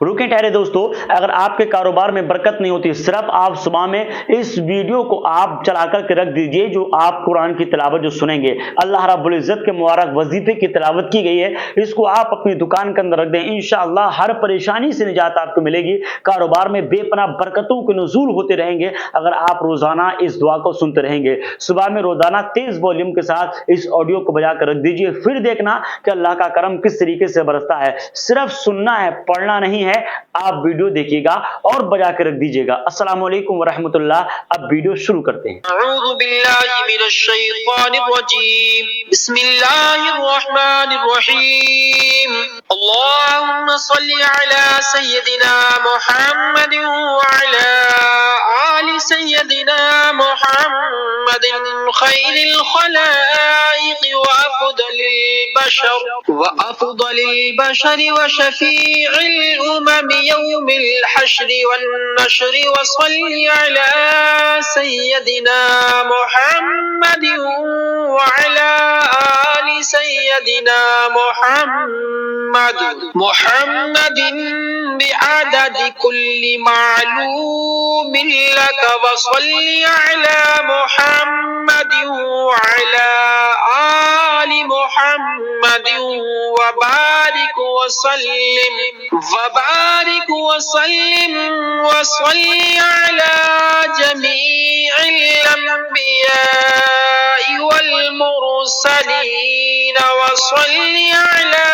रुके ठहरे दोस्तों, अगर आपके कारोबार में बरकत नहीं होती, सिर्फ आप सुबह में इस वीडियो को आप चलाकर के रख दीजिए। जो आप कुरान की तिलावत जो सुनेंगे, अल्लाह रब्बुल इज्जत के मुबारक वजीफे की तिलावत की गई है, इसको आप अपनी दुकान के अंदर रख दें। इंशाअल्लाह हर परेशानी से निजात आपको मिलेगी। कारोबार में बेपनाह बरकतों के नुज़ूल होते रहेंगे अगर आप रोजाना इस दुआ को सुनते रहेंगे। सुबह में रोजाना तेज वॉल्यूम के साथ इस ऑडियो को बजा कर रख दीजिए, फिर देखना कि अल्लाह का करम किस तरीके से बरसता है। सिर्फ सुनना है, पढ़ना नहीं है। आप वीडियो देखिएगा और बजा के रख दीजिएगा। अस्सलाम वालेकुम वरहमतुल्लाह। अब वीडियो शुरू करते हैं। अऊज़ु बिल्लाहि मिनश शैतानिर रजीम। बिस्मिल्लाहिर रहमानिर रहीम। अल्लाहुम्मा सल्लि अला सय्यिदिना मुहम्मदिन व अला आलि सय्यिदिना मुहम्मदिन खैरिल खलाइक़ व अफ़ज़लिल बशर व शफ़ीइल उमम यौमिल हश्र वन नश्र व सल्लि अला सय्यदिना मुहम्मदिन व अला आलि सय्यदिना मुहम्मदिन बिअददि कुल्लि मालूमिन लक व सल्लि अला मुहम्मदिन व अला आलि मुहम्मदिन व बारिक व सल्लिम व सल्लि अला जमीइल अंबियाइ वल मुरसलीन व सल्लि अला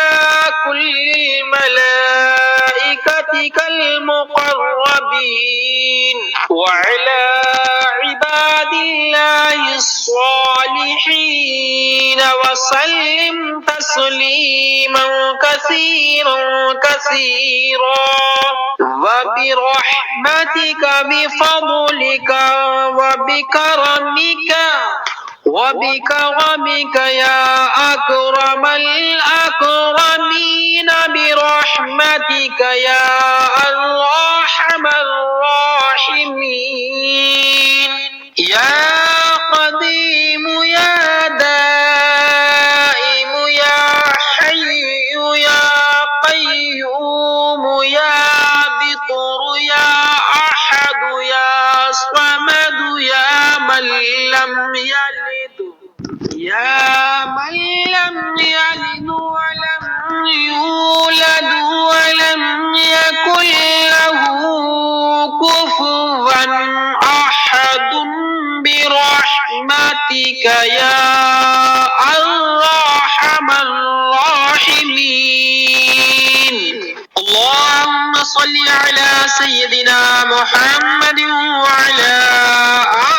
कुल्लिल मलाइकतिकल मुक़र्रबीन व अला इबादिल्लाहिस सालिहीन व सल्लिम तस्लीमन कसीरा व बिरहमतिका बिफضलिका व बिकरमिका या अकरमल अकरमीन बिरहमतिका या अर्हमर राहिमीन या क़दीम या दाइम या हय्यु या क़य्यूम या बितर या अहद या समद या मन lam yalid wa lam yulad wa lam yakul lahu kufuwan ahad birahmatika ya arhamar rahimin. Allahumma salli ala sayyidina Muhammadin wa ala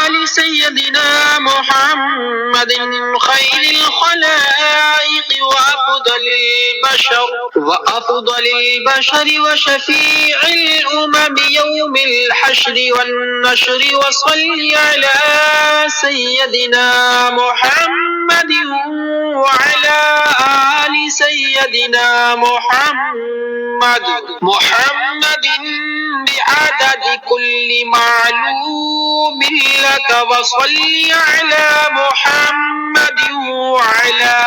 ali sayyidina Muhammadin khairil khalaiq wa afdalil bashar wa shafi'il umam yawmil hashr wan nashr wa salli ala sayyidina Muhammadin wa ala ali sayyidina Muhammadin bi'adadi kulli ma'lumin laka wa salli ala Muhammadin wa ala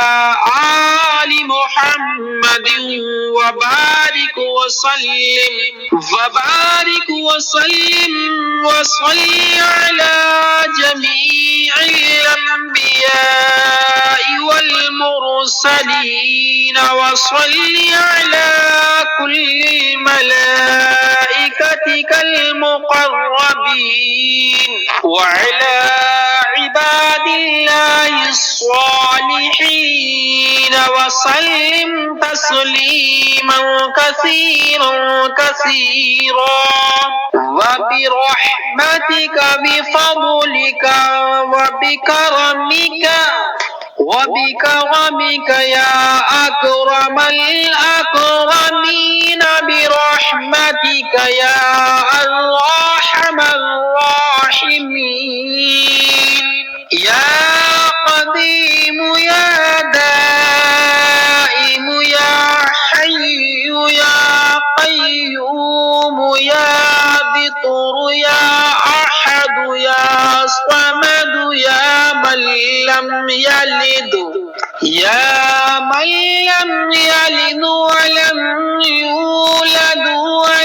ali Muhammadin wa barik wa sallim wa salli ala jami'il anbiya'i wal mursalin wa salli ala kulli malaikatikal muqarrabin wa ala ibadillahis salihin wa sallim tasliman katsira wa birahmatika bifadlika wa bikarmika ya akramal akramin birahmatika ya arhamar rahimin ya qadim ya daim ya hayyu ya qayyum ya bitur ya ahad ya samad ya man lam yalid wa lam yulad wa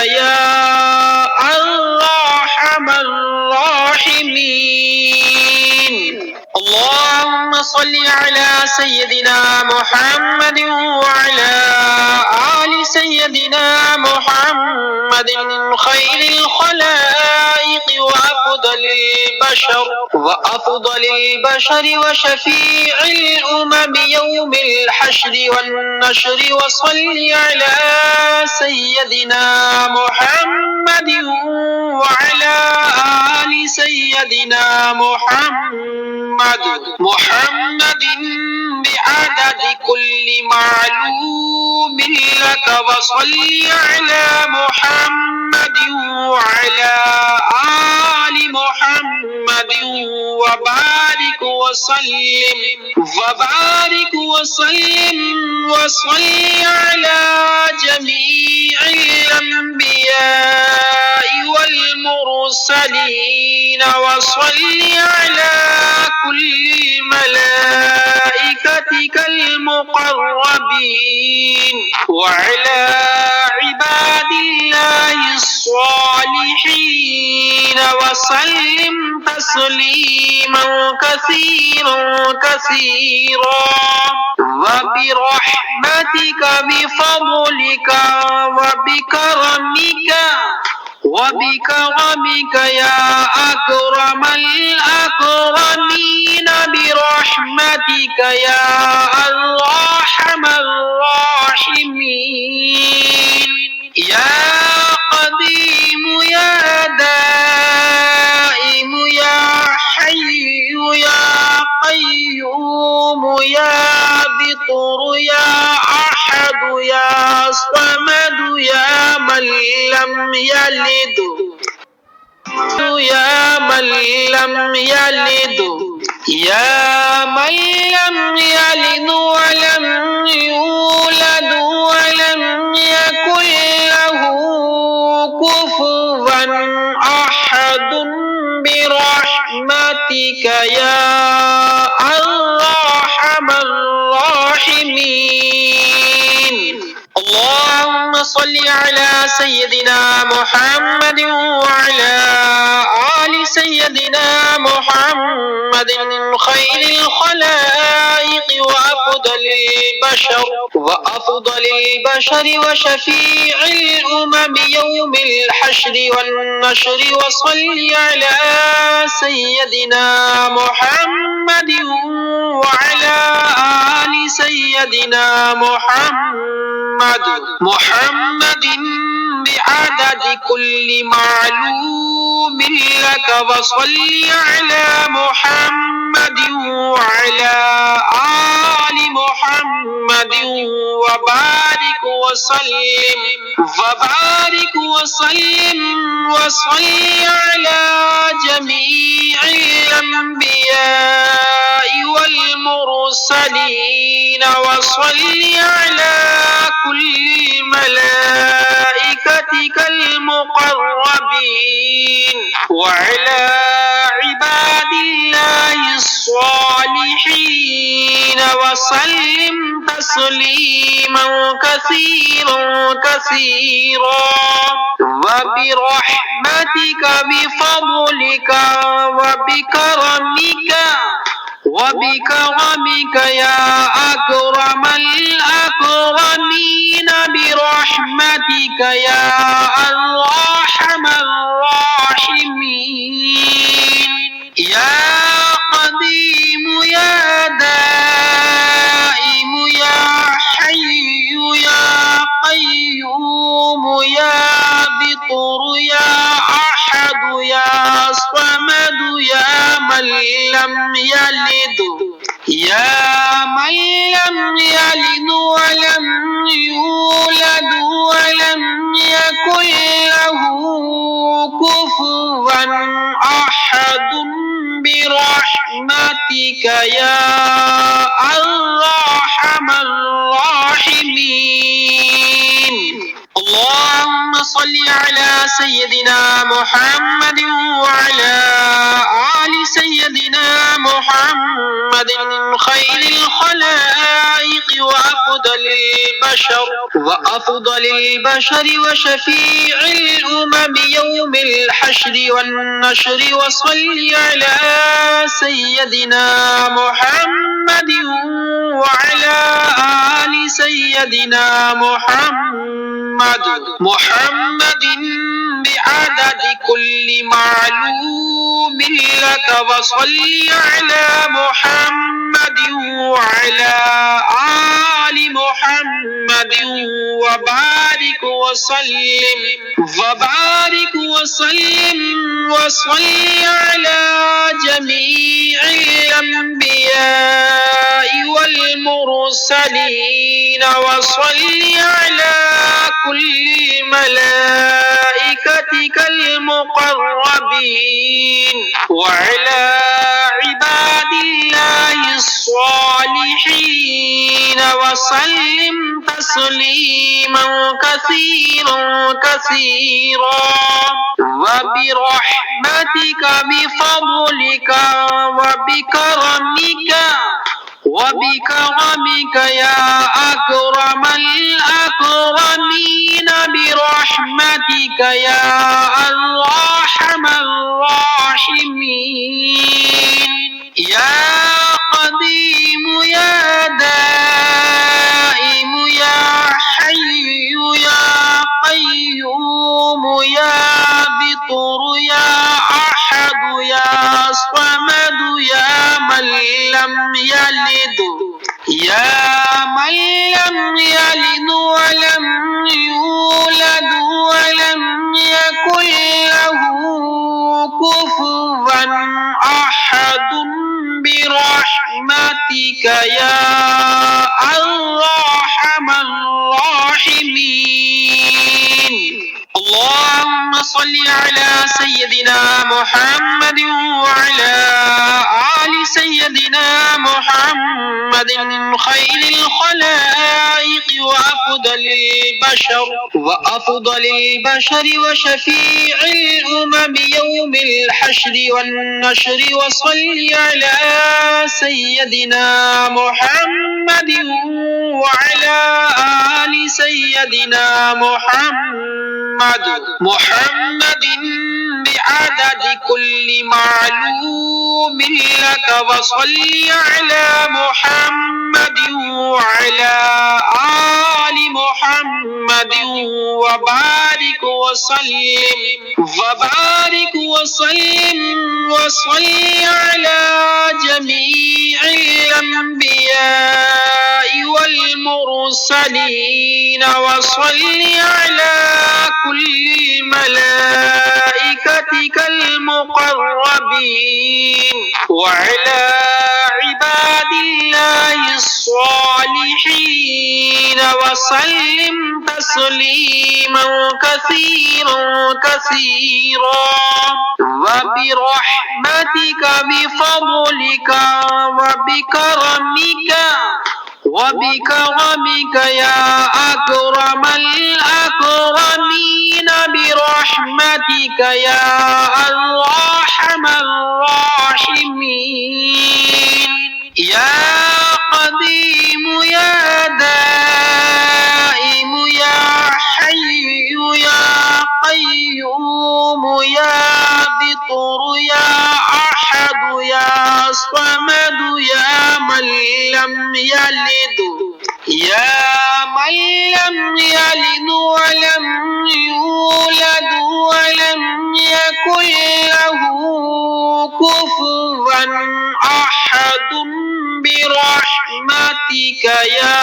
يا أرحم الراحمين. اللهم صل على سيدنا محمد وعلى آل سيدنا محمد خير الخلائق وأفضل البشر وشفيع الأمم يوم الحشر والنشر. وصل على سيدنا محمد وعلى آل سيدنا محمد بعدد كل معلوم لك. وصل على محمد وعلى آل محمد وبارك وسلم وصل على جميع الأنبياء والمرسلين. وصل على كل ملائكتك المقربين وعلى عباد الله الصالحين وسلم تسليما كثيرا وبرحمتك بفضلك وبكرمك يا أكرم الأكرمين برحمتك يا أرحم الراحمين. يا قديم يا دائم يا حي يا قيوم يا بطر يا أحد يا صمد يا من لم يلد ولم يولد ولم يكن له كفوا أحد برحمتك يا أرحم الراحمين. اللهم صل على سيدنا محمد وعلى آل سيدنا محمد خير الخلائق وأفضل البشر وشفيع الأمم يوم الحشر والنشر. وصل على سيدنا محمد وعلى آل سيدنا محمد بعدد كل معلوم لك. وصل على محمد وعلى آل محمد وبارك وسلم وصل على جميع الأنبياء والمرسلين. وصل على كل ملائكتك المقربين وعلى عباد الله الصالحين وسلم تسليما كثيرا وبرحمتك بفضلك وبكرمك يا أكرم الأكرمين برحمتك يا أرحم الراحمين. يا قديم يا دائم يا حي يا قيوم يا بطر يا أحد يا صمد يا من لم يلد ولم يولد ولم يكن له كفوا أحد برحمتك يا أرحم الراحمين. اللهم صل على سيدنا محمد وعلى آل سيدنا محمد محمد خير الخلائق وأفضل البشر وشفيع الأمم يوم الحشر والنشر. وصل على سيدنا محمد وعلى آل سيدنا محمد بعدد كل معلوم لك. وصل على محمد وعلى آل محمد وبارك وسلم وصل على جميع الأنبياء والمرسلين. وصل على كل ملائكتك المقربين وعلى عباد الله الصالحين. وسلم تسليما كثيرا وبرحمتك بفضلك وبكرمك يا أكرم الأكرمين. برحمتك يا أرحم الراحمين. يا قديم يا دائم يا حي يا قيوم يا بطر يا أحد يا صمد يا من لم يلد ولم يولد ولم يكن له كفوا أحد. برحمتك يا أرحم الراحمين. اللهم صل على سيدنا محمد وعلى آل سيدنا محمد خير الخلائق وأفضل البشر وشفيع الأمم يوم الحشر والنشر. وصل على سيدنا محمد وعلى آل سيدنا محمد بعدد كل معلوم لك. وصل على محمد وعلى آل محمد وبارك وسلم وصل على جميع الأنبياء والمرسلين. وصل على كل ملائكتك المقربين وعلى عباد الله الصالحين. وسلم تسليما كثيرا وبرحمتك بفضلك وبكرمك يا أكرم الأكرمين. برحمتك يا أرحم الراحمين. يا قديم يا دائم يا حي يا قيوم يا بطر يا أحد يا صمد يا من لم يلد ولم يولد ولم يكن له كفوا أحد. برحمتك يا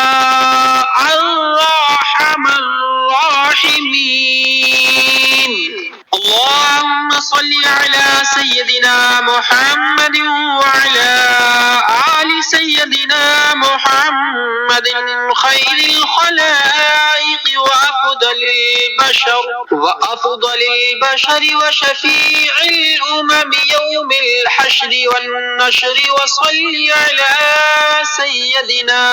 أرحم الراحمين. اللهم صل على سيدنا محمد وعلى آل سيدنا محمد خير الخلائق وأفضل البشر وشفيع الأمم يوم الحشر والنشر. وصل على سيدنا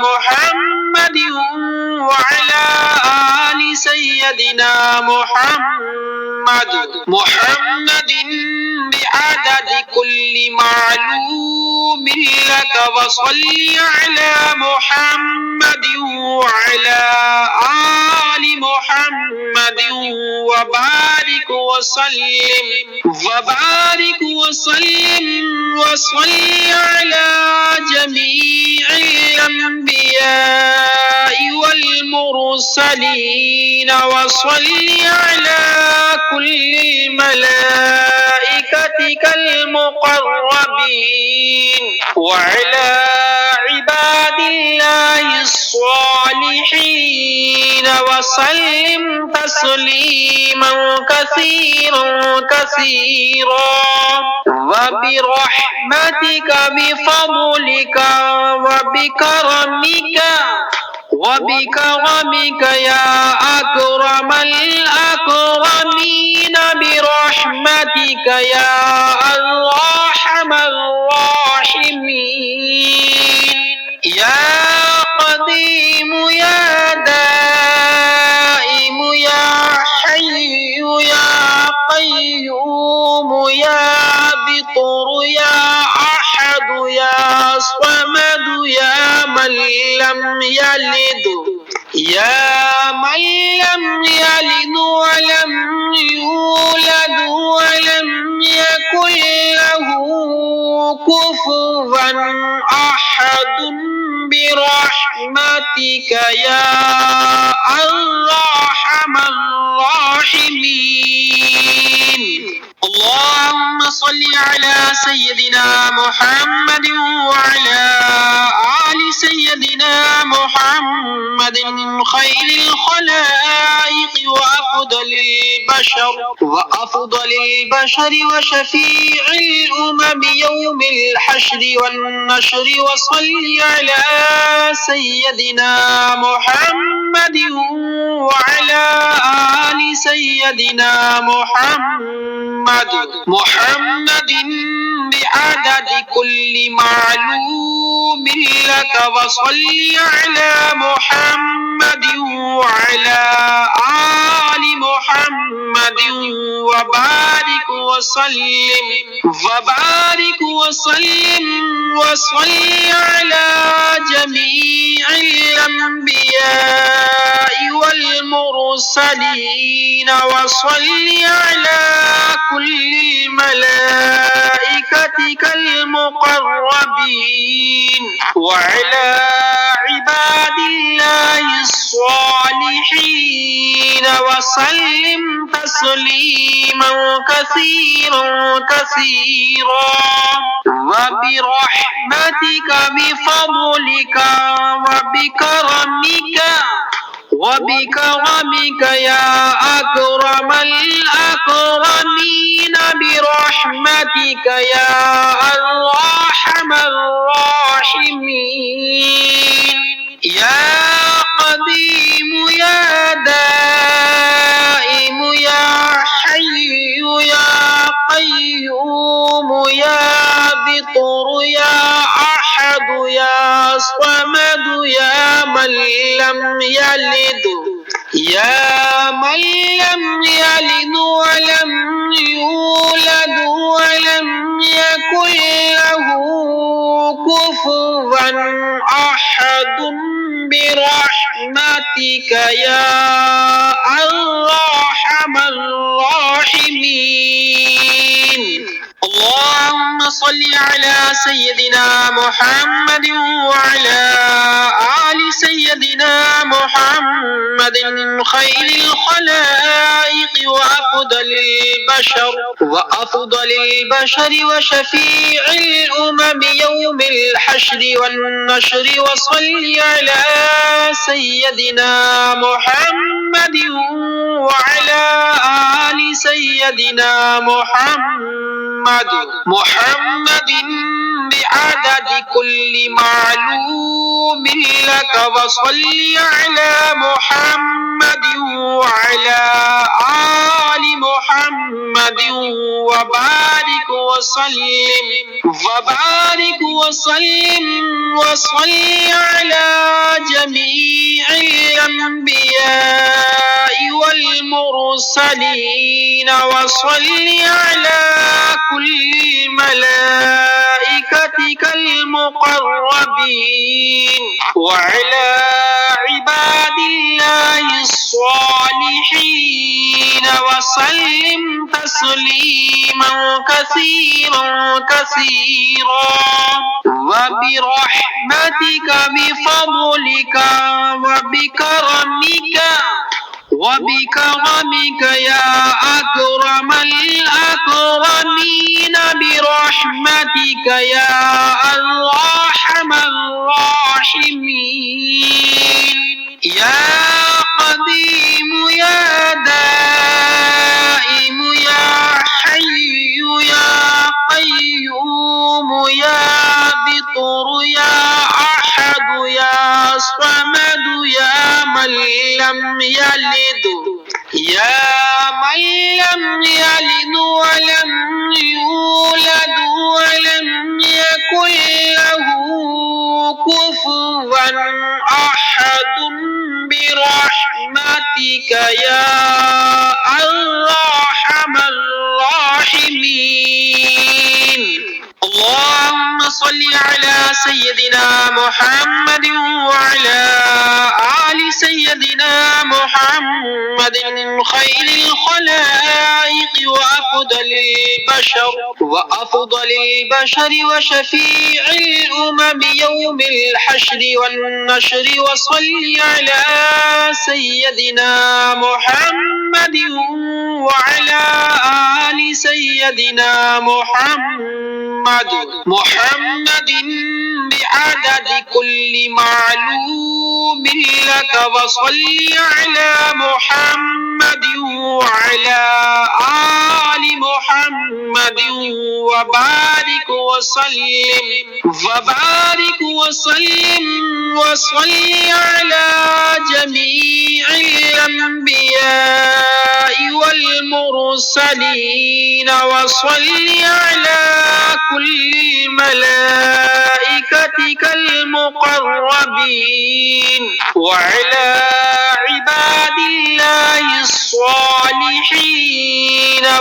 محمد وعلى آل سيدنا محمد بعدد كل معلوم لك. لك وصل على محمد وعلى آل محمد وبارك وسلم وصل على جميع الأنبياء والمرسلين وصل على كل ملائكتك المقربين وعلى عباد الله الصالحين وسلم تسليما كثيرا وبرحمتك بفضلك وبكرمك يا أكرم الأكرمين برحمتك يا أرحم الراحمين يا قديم يا دائم يا حي يا قيوم يا بطر يا أحد يا صمد يا من لم يلد ولم يولد ولم يكن له كفوا أحد برحمتك يا أرحم الراحمين اللهم صل على سيدنا محمد وعلى آل سيدنا محمد خير الخلائق وأفضل البشر وشفيع الأمم يوم الحشر والنشر وصل على سيدنا محمد وعلى آل سيدنا محمد بعدد كل معلوم لك وصل على محمد وعلى آل محمد وبارك وسلم وصل على جميع الأنبياء والمرسلين وصل على كل ملائكتك المقربين وعلى عباد الله الصالحين وسلم تسليما كثيرا وبرحمتك بفضلك وبكرمك يا أكرم الأكرمين برحمتك يا أرحم الراحمين يا قديم يا دائم يا حي يا قيوم يا بطر يا أحد يا صمد يا من لم يلد ولم يولد ولم يكن له كفوا أحد برحمتك يا أرحم الراحمين اللهم صل على سيدنا محمد وعلى آل سيدنا محمد خير الخلائق وأفضل البشر وشفيع الأمم يوم الحشر والنشر وصل على سيدنا محمد وعلى آل سيدنا محمد بعدد كل معلوم لك وصل على محمد وعلى آل محمد وبارك وسلم وصل على جميع الأنبياء والمرسلين وصل على كل ملائكتك المقربين وعلى عباد الله الصالحين وسلم تسليما كثيرا كثيرا وبرحمتك بفضلك وبكرمك يا أكرم الأكرمين برحمتك يا أرحم الراحمين يا قديم يا دائم يا حي يا قيوم يا بطر يا أحد يا صمد يا من لم يلد ولم يولد ولم يكن له كفوا أحد برحمتك يا أرحم الراحمين اللهم صل على سيدنا محمد وعلى آل سيدنا محمد خير الخلائق وأفضل البشر وشفيع الأمم يوم الحشر والنشر وصل على سيدنا محمد وعلى آل سيدنا محمد بعدد كل معلوم لك وصل على محمد وعلى آل محمد وبارك وسلم وصل على جميع الأنبياء والمرسلين وصل على كل ملائكتك المقربين وعلى عباد الله الصالحين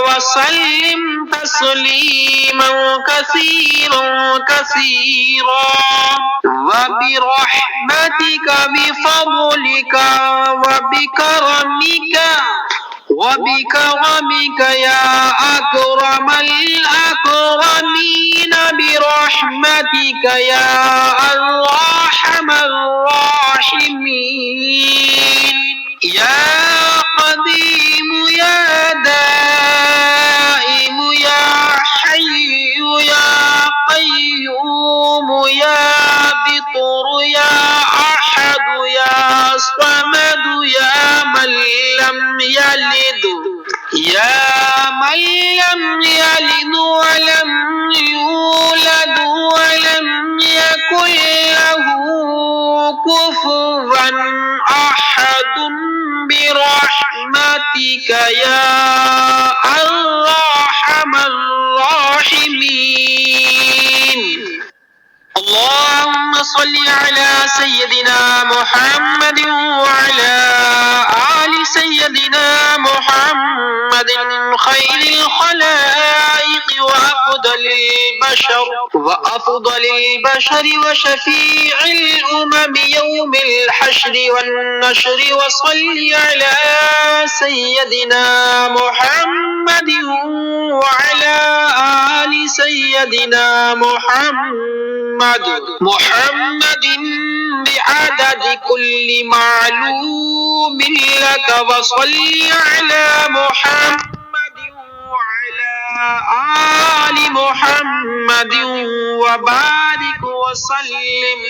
وسلم تسليما كثيرا كثيرا وبرحمتك بفضلك وبكرمك يا أكرم الأكرمين برحمتك يا أرحم الراحمين يا قديم يا دائم يا حي يا قيوم يا بطر يا أحد يا صمد يا من لم يلد ولم يولد ولم يكن له كفوا أحد برحمتك يا أرحم الراحمين اللهم صل على سيدنا محمد وعلى آل سيدنا محمد خير الخلائق وأفضل البشر وشفيع الأمم يوم الحشر والنشر وصل على سيدنا محمد وعلى آل سيدنا محمد بعدد كل معلوم لك وصل على محمد وعلى آل محمد وبارك وسلم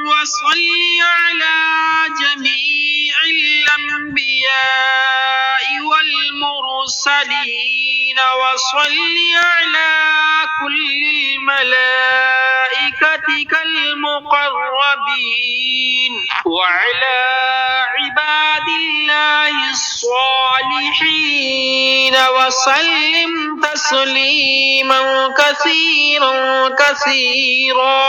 وصل على جميع الأنبياء والمرسلين وصل على كل الملائكة عبادك المقربين وعلى عباد الله الصالحين وسلم تسليما كثيرا كثيرا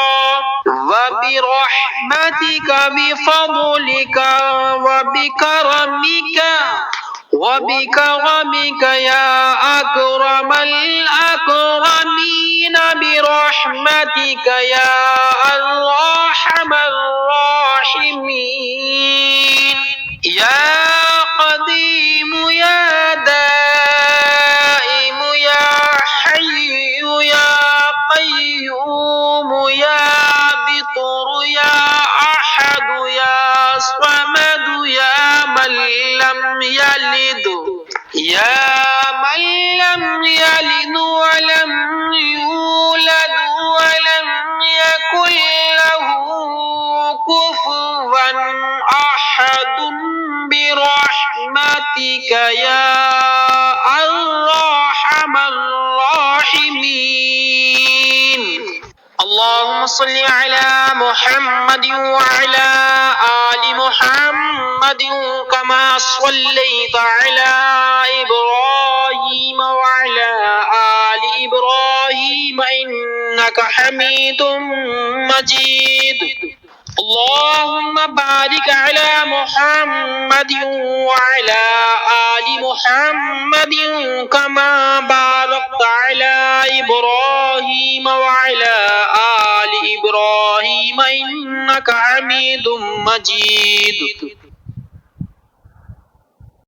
وبرحمتك بفضلك وبكرمك يا أكرم الأكرمين برحمتك يا أرحم الراحمين يا قديم يا دائم يا حي يا قيوم يا بطر يا أحد يا صمد يا من لم يلد ولم يولد ولم يكن له كفوا أحد برحمتك يا أرحم الراحمين اللهم صل على محمد وعلى آل محمد كما صليت على إبراهيم وعلى آل إبراهيم إنك حميد مجيد اللهم بارك على محمد وعلى آل محمد كما باركت على إبراهيم وعلى آل إبراهيم إنك حميد مجيد